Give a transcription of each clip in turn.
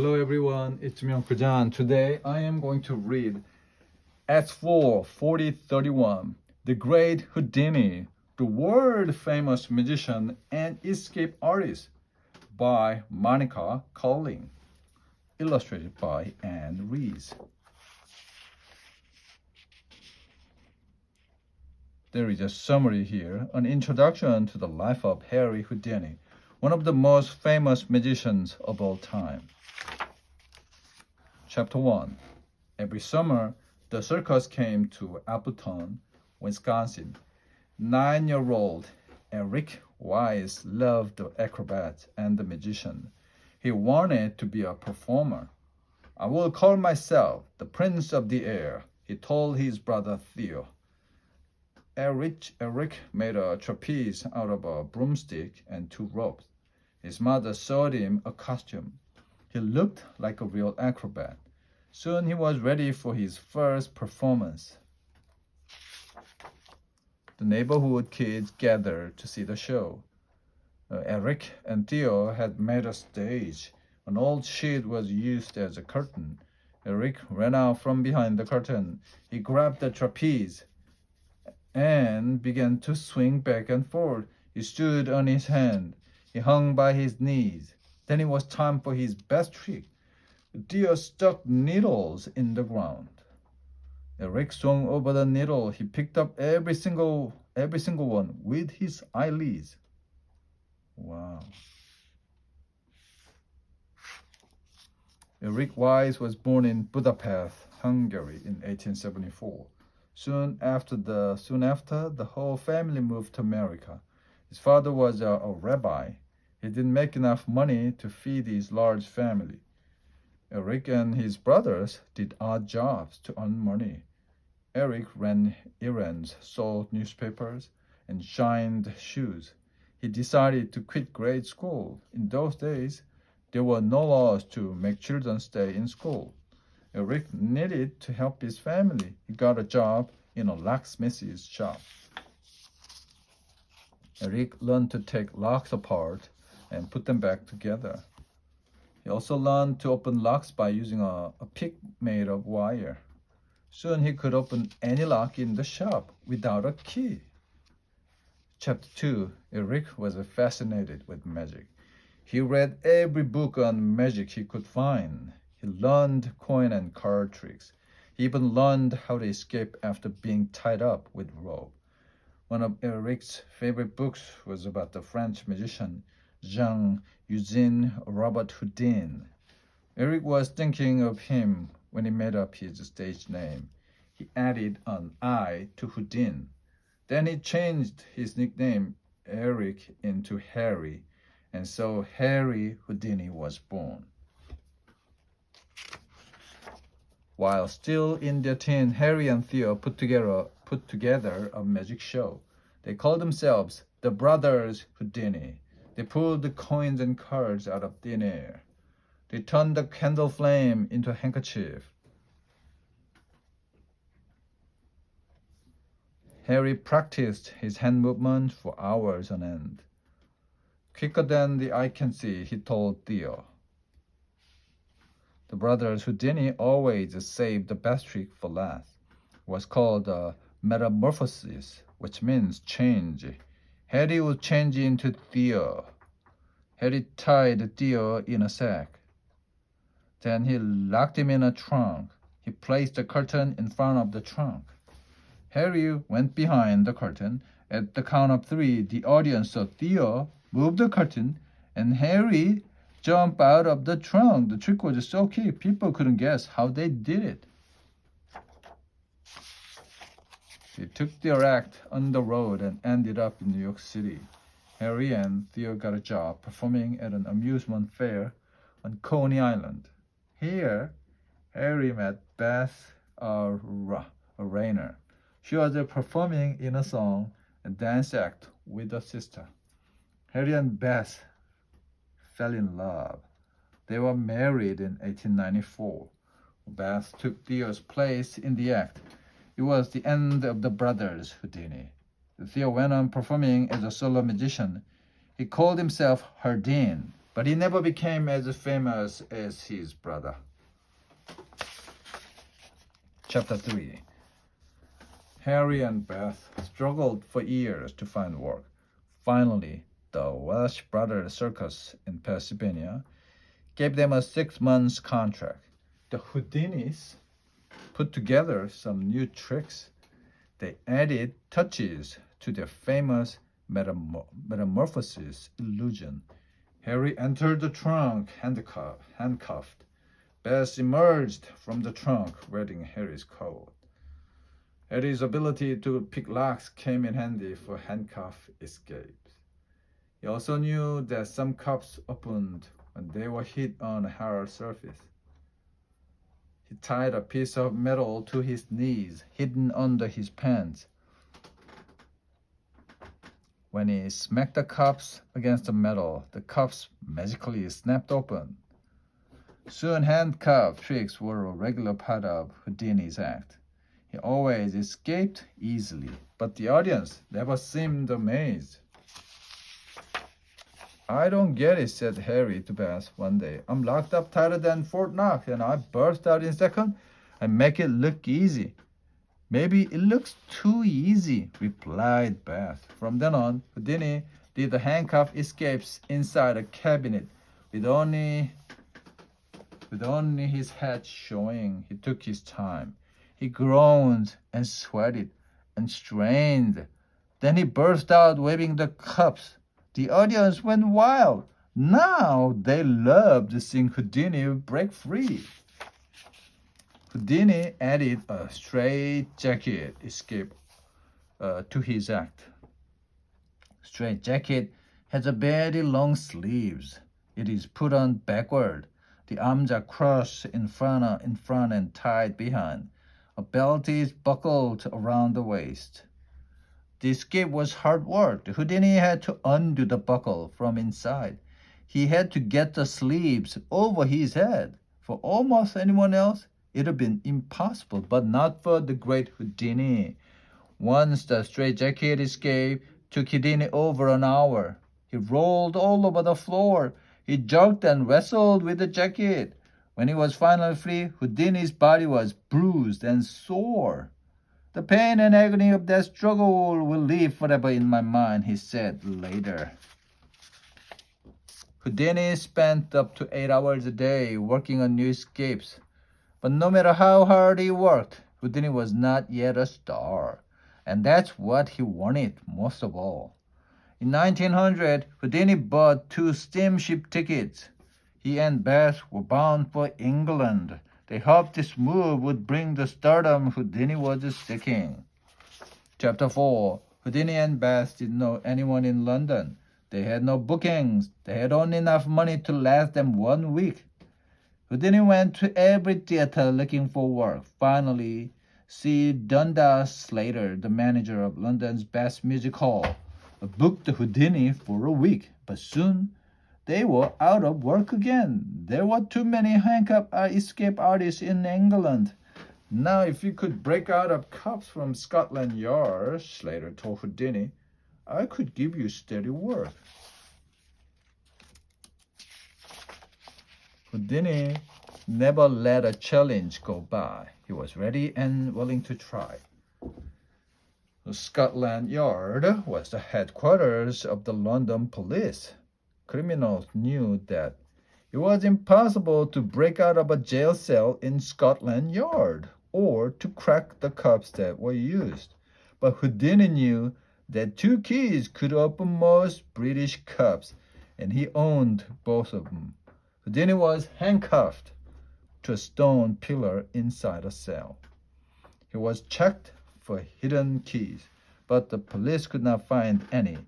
Hello everyone, it's me Uncle John. Today I am going to read S4 4031, The Great Houdini, the world famous magician and escape artist by Monica Colling, illustrated by Anne Rees. There is a summary here, an introduction to the life of Harry Houdini, one of the most famous magicians of all time. Chapter 1. Every summer, the circus came to Appleton, Wisconsin. 9-year-old Eric Wise loved the acrobat and the magician. He wanted to be a performer. "I will call myself the Prince of the Air," he told his brother Theo. Eric made a trapeze out of a broomstick and 2 ropes. His mother sewed him a costume. He looked like a real acrobat. Soon he was ready for his first performance. The neighborhood kids gathered to see the show. Eric and Theo had made a stage. An old sheet was used as a curtain. Eric ran out from behind the curtain. He grabbed the trapeze and began to swing back and forth. He stood on his hand. He hung by his knees. Then it was time for his best trick. Theo stuck needles in the ground. Eric swung over the needle. He picked up every single one with his eyelids. Wow. Eric Wise was born in Budapest, Hungary in 1874. Soon after, the whole family moved to America. His father was a rabbi. He didn't make enough money to feed his large family. Eric and his brothers did odd jobs to earn money. Eric ran errands, sold newspapers, and shined shoes. He decided to quit grade school. In those days, there were no laws to make children stay in school. Eric needed to help his family. He got a job in a locksmith's shop. Eric learned to take locks apart and put them back together. He also learned to open locks by using a pick made of wire. Soon he could open any lock in the shop without a key. Chapter 2. Eric was fascinated with magic. He read every book on magic he could find. He learned coin and card tricks. He even learned how to escape after being tied up with rope. One of Eric's favorite books was about the French magician Jean-Eugène Robert Houdin. Eric was thinking of him when he made up his stage name. He added an I to Houdin. Then he changed his nickname Eric into Harry, and so Harry Houdini was born. While still in their teen, Harry and Theo put together a magic show. They called themselves the Brothers Houdini. They pulled the coins and cards out of thin air. They turned the candle flame into a handkerchief. Harry practiced his hand movement for hours on end. "Quicker than the eye can see," he told Theo. The brothers Houdini always saved the best trick for last. It was called metamorphosis, which means change. Harry would change into Theo. Harry tied Theo in a sack. Then he locked him in a trunk. He placed the curtain in front of the trunk. Harry went behind the curtain. At the count of 3, the audience saw Theo move the curtain and Harry jump out of the trunk. The trick was so quick, people couldn't guess how they did it. They took their act on the road and ended up in New York City. Harry and Theo got a job performing at an amusement fair on Coney Island. Here, Harry met Beth Rayner. She was performing in a song and dance act with a sister. Harry and Beth fell in love. They were married in 1894. Beth took Theo's place in the act. It was the end of the brothers Houdini. Theo went on performing as a solo magician. He called himself Houdin. but he never became as famous as his brother. Chapter 3. Harry and Beth struggled for years to find work. Finally, the Welsh Brothers Circus in Pennsylvania gave them a 6-month contract. The Houdinis put together some new tricks. They added touches to their famous metamorphosis illusion. Harry entered the trunk handcuffed. Beth emerged from the trunk wearing Harry's coat. Harry's ability to pick locks came in handy for handcuff escapes. He also knew that some cups opened when they were hit on a hard surface. He tied a piece of metal to his knees, hidden under his pants. When he smacked the cups against the metal, the cups magically snapped open. Soon handcuff tricks were a regular part of Houdini's act. He always escaped easily, but the audience never seemed amazed. "I don't get it," said Harry to Beth one day. "I'm locked up tighter than Fort Knox, and I burst out in second and make it look easy." "Maybe it looks too easy," replied Beth. From then on, Houdini did the handcuff escapes inside a cabinet with only his head showing. He took his time. He groaned and sweated and strained. Then he burst out waving the cups. The audience went wild. Now they loved seeing Houdini break free. Houdini added a straitjacket escape to his act. Straitjacket has a very long sleeves. It is put on backward. The arms are crossed in front and tied behind. A belt is buckled around the waist. The escape was hard work. Houdini had to undo the buckle from inside. He had to get the sleeves over his head. For almost anyone else, it would have been impossible, but not for the great Houdini. Once the straitjacket escape took Houdini over an hour. He rolled all over the floor. He jerked and wrestled with the jacket. When he was finally free, Houdini's body was bruised and sore. "The pain and agony of that struggle will live forever in my mind," he said later. Houdini spent up to 8 hours a day working on new escapes. But no matter how hard he worked, Houdini was not yet a star. And that's what he wanted most of all. In 1900, Houdini bought 2 steamship tickets. He and Beth were bound for England. They hoped this move would bring the stardom Houdini was seeking. Chapter 4. Houdini and Beth didn't know anyone in London. They had no bookings. They had only enough money to last them 1 week. Houdini went to every theater looking for work. Finally, C. Dundas Slater, the manager of London's best music hall, booked Houdini for a week. But soon, they were out of work again. There were too many handcuff escape artists in England. "Now, if you could break out of cuffs from Scotland Yard," Slater told Houdini, "I could give you steady work." Houdini never let a challenge go by. He was ready and willing to try. The Scotland Yard was the headquarters of the London police. Criminals knew that it was impossible to break out of a jail cell in Scotland Yard or to crack the cuffs that were used. But Houdini knew that 2 keys could open most British cuffs, and he owned both of them. Houdini was handcuffed to a stone pillar inside a cell. He was checked for hidden keys, but the police could not find any.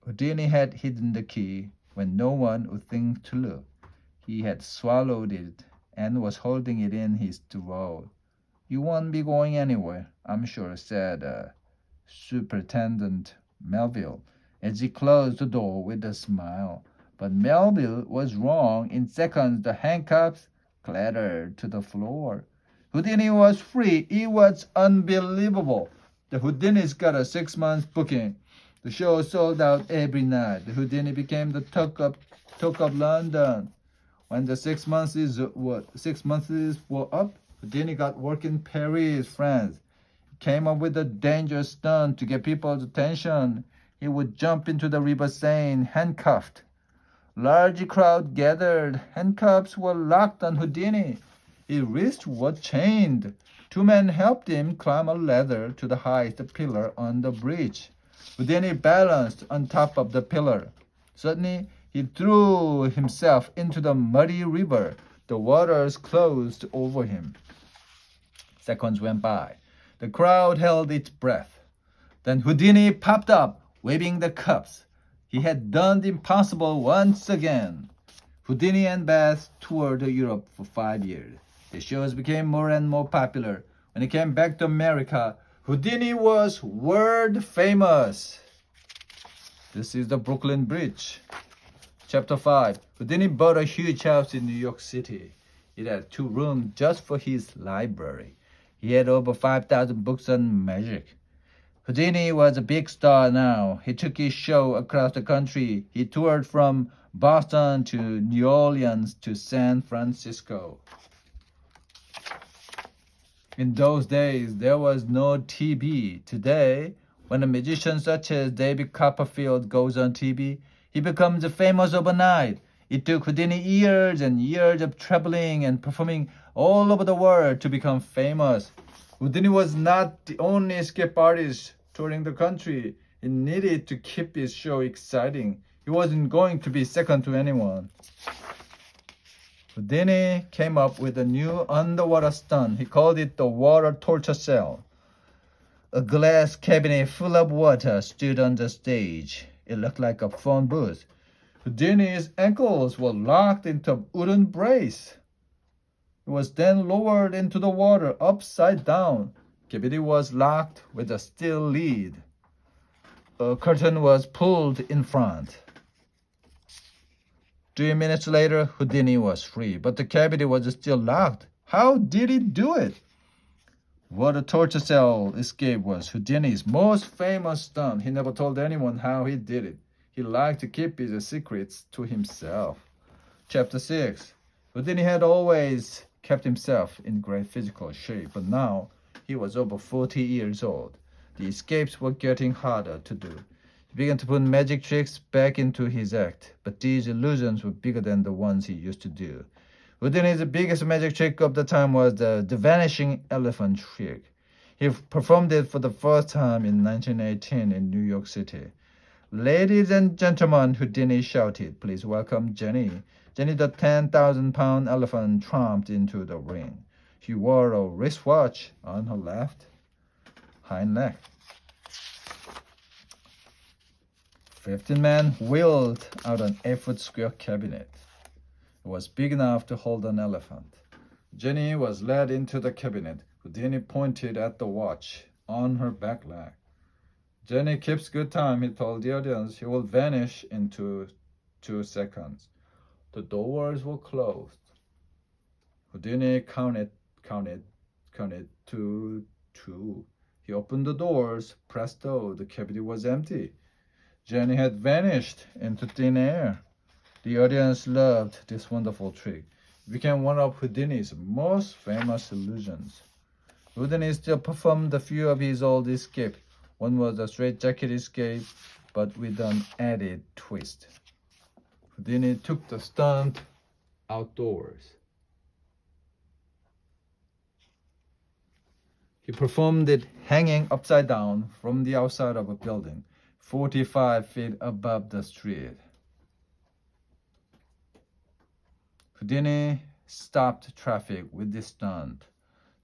Houdini had hidden the key when no one would think to look. He had swallowed it and was holding it in his throat. "You won't be going anywhere, I'm sure," said Superintendent Melville, as he closed the door with a smile. But Melville was wrong. In seconds, the handcuffs clattered to the floor. Houdini was free. It was unbelievable. The Houdinis got a 6-month booking. The show sold out every night. Houdini became the talk of London. When the 6 months were up, Houdini got work in Paris, France. He came up with a dangerous stunt to get people's attention. He would jump into the river Seine, handcuffed. Large crowd gathered. Handcuffs were locked on Houdini. His wrists were chained. 2 men helped him climb a ladder to the highest pillar on the bridge. Houdini balanced on top of the pillar. Suddenly, he threw himself into the muddy river. The waters closed over him. Seconds went by. The crowd held its breath. Then Houdini popped up, waving the cups. He had done the impossible once again. Houdini and Beth toured Europe for 5 years. The shows became more and more popular. When he came back to America, Houdini was world famous. This is the Brooklyn Bridge. Chapter 5. Houdini bought a huge house in New York City. It had 2 rooms just for his library. He had over 5,000 books on magic. Houdini was a big star now. He took his show across the country. He toured from Boston to New Orleans to San Francisco. In those days, there was no TV. Today, when a magician such as David Copperfield goes on TV, he becomes famous overnight. It took Houdini years and years of traveling and performing all over the world to become famous. Houdini was not the only escape artist touring the country. He needed to keep his show exciting. He wasn't going to be second to anyone. Houdini came up with a new underwater stunt. He called it the water torture cell. A glass cabinet full of water stood on the stage. It looked like a phone booth. Houdini's ankles were locked into a wooden brace. He was then lowered into the water upside down. Cavity was locked with a steel lid. A curtain was pulled in front. 3 minutes later, Houdini was free, but the cavity was still locked. How did he do it? What a torture cell escape was Houdini's most famous stunt. He never told anyone how he did it. He liked to keep his secrets to himself. Chapter 6. Houdini had always kept himself in great physical shape, but now he was over 40 years old. The escapes were getting harder to do. He began to put magic tricks back into his act, but these illusions were bigger than the ones he used to do. Houdini's biggest magic trick of the time was the vanishing elephant trick. He performed it for the first time in 1918 in New York City. Ladies and gentlemen, Houdini shouted, please welcome Jenny. Jenny, the 10,000-pound elephant, tromped into the ring. She wore a wristwatch on her left hind leg. 15 men wheeled out an 8-foot square cabinet. It was big enough to hold an elephant. Jenny was led into the cabinet. Houdini pointed at the watch on her back leg. Jenny keeps good time, he told the audience. She will vanish in 2 seconds. The doors were closed. Houdini counted 2. He opened the doors. Presto, the cavity was empty. Jenny had vanished into thin air. The audience loved this wonderful trick. It became one of Houdini's most famous illusions. Houdini still performed a few of his old escapes. One was a straitjacket escape, but with an added twist. Houdini took the stunt outdoors. He performed it hanging upside down from the outside of a building, 45 feet above the street. Houdini stopped traffic with this stunt.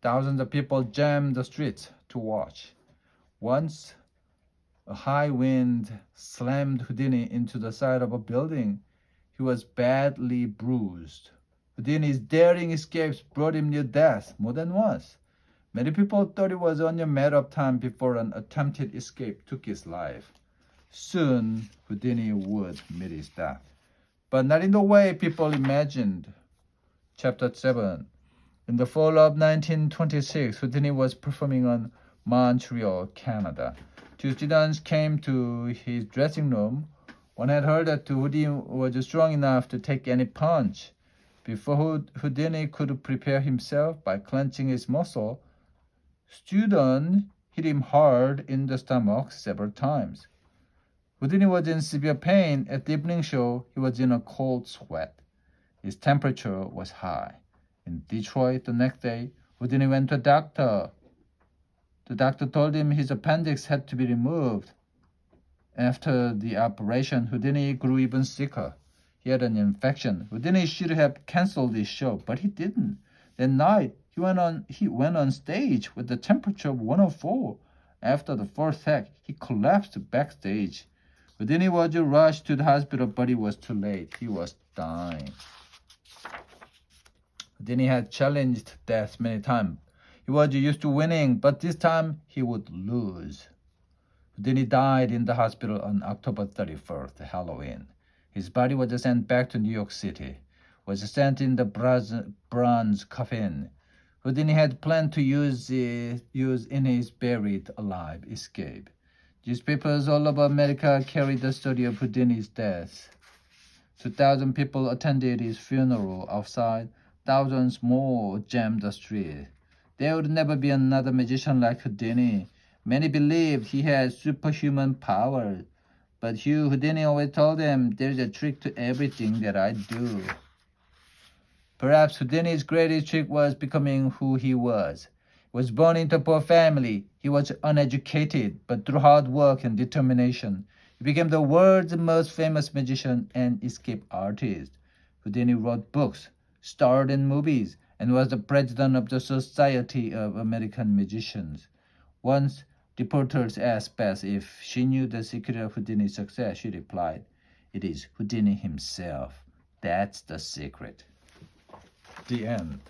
Thousands of people jammed the streets to watch. Once, a high wind slammed Houdini into the side of a building. He was badly bruised. Houdini's daring escapes brought him near death more than once. Many people thought it was only a matter of time before an attempted escape took his life. Soon, Houdini would meet his death, but not in the way people imagined. Chapter 7. In the fall of 1926, Houdini was performing on Montreal, Canada. Two students came to his dressing room. One had heard that Houdini was strong enough to take any punch. Before Houdini could prepare himself by clenching his muscle, student hit him hard in the stomach several times. Houdini was in severe pain. At the evening show, he was in a cold sweat. His temperature was high. In Detroit the next day, Houdini went to a doctor. The doctor told him his appendix had to be removed. After the operation, Houdini grew even sicker. He had an infection. Houdini should have canceled his show, but he didn't. That night, he went on stage with the temperature of 104. After the first act, he collapsed backstage. Houdini was rushed to the hospital, but it was too late. He was dying. Houdini had challenged death many times. He was used to winning, but this time he would lose. Houdini died in the hospital on October 31st, Halloween. His body was sent back to New York City. Was sent in the bronze coffin. Houdini had planned to use in his buried alive escape. Newspapers all over America carried the story of Houdini's death. 2,000 people attended his funeral outside. Thousands more jammed the street. There would never be another magician like Houdini. Many believed he had superhuman powers. But Houdini always told them, "There's a trick to everything that I do." Perhaps Houdini's greatest trick was becoming who he was. He was born into a poor family. He was uneducated, but through hard work and determination, he became the world's most famous magician and escape artist. Houdini wrote books, starred in movies, and was the president of the Society of American Magicians. Once, reporters asked Beth if she knew the secret of Houdini's success. She replied, "It is Houdini himself. That's the secret." The end.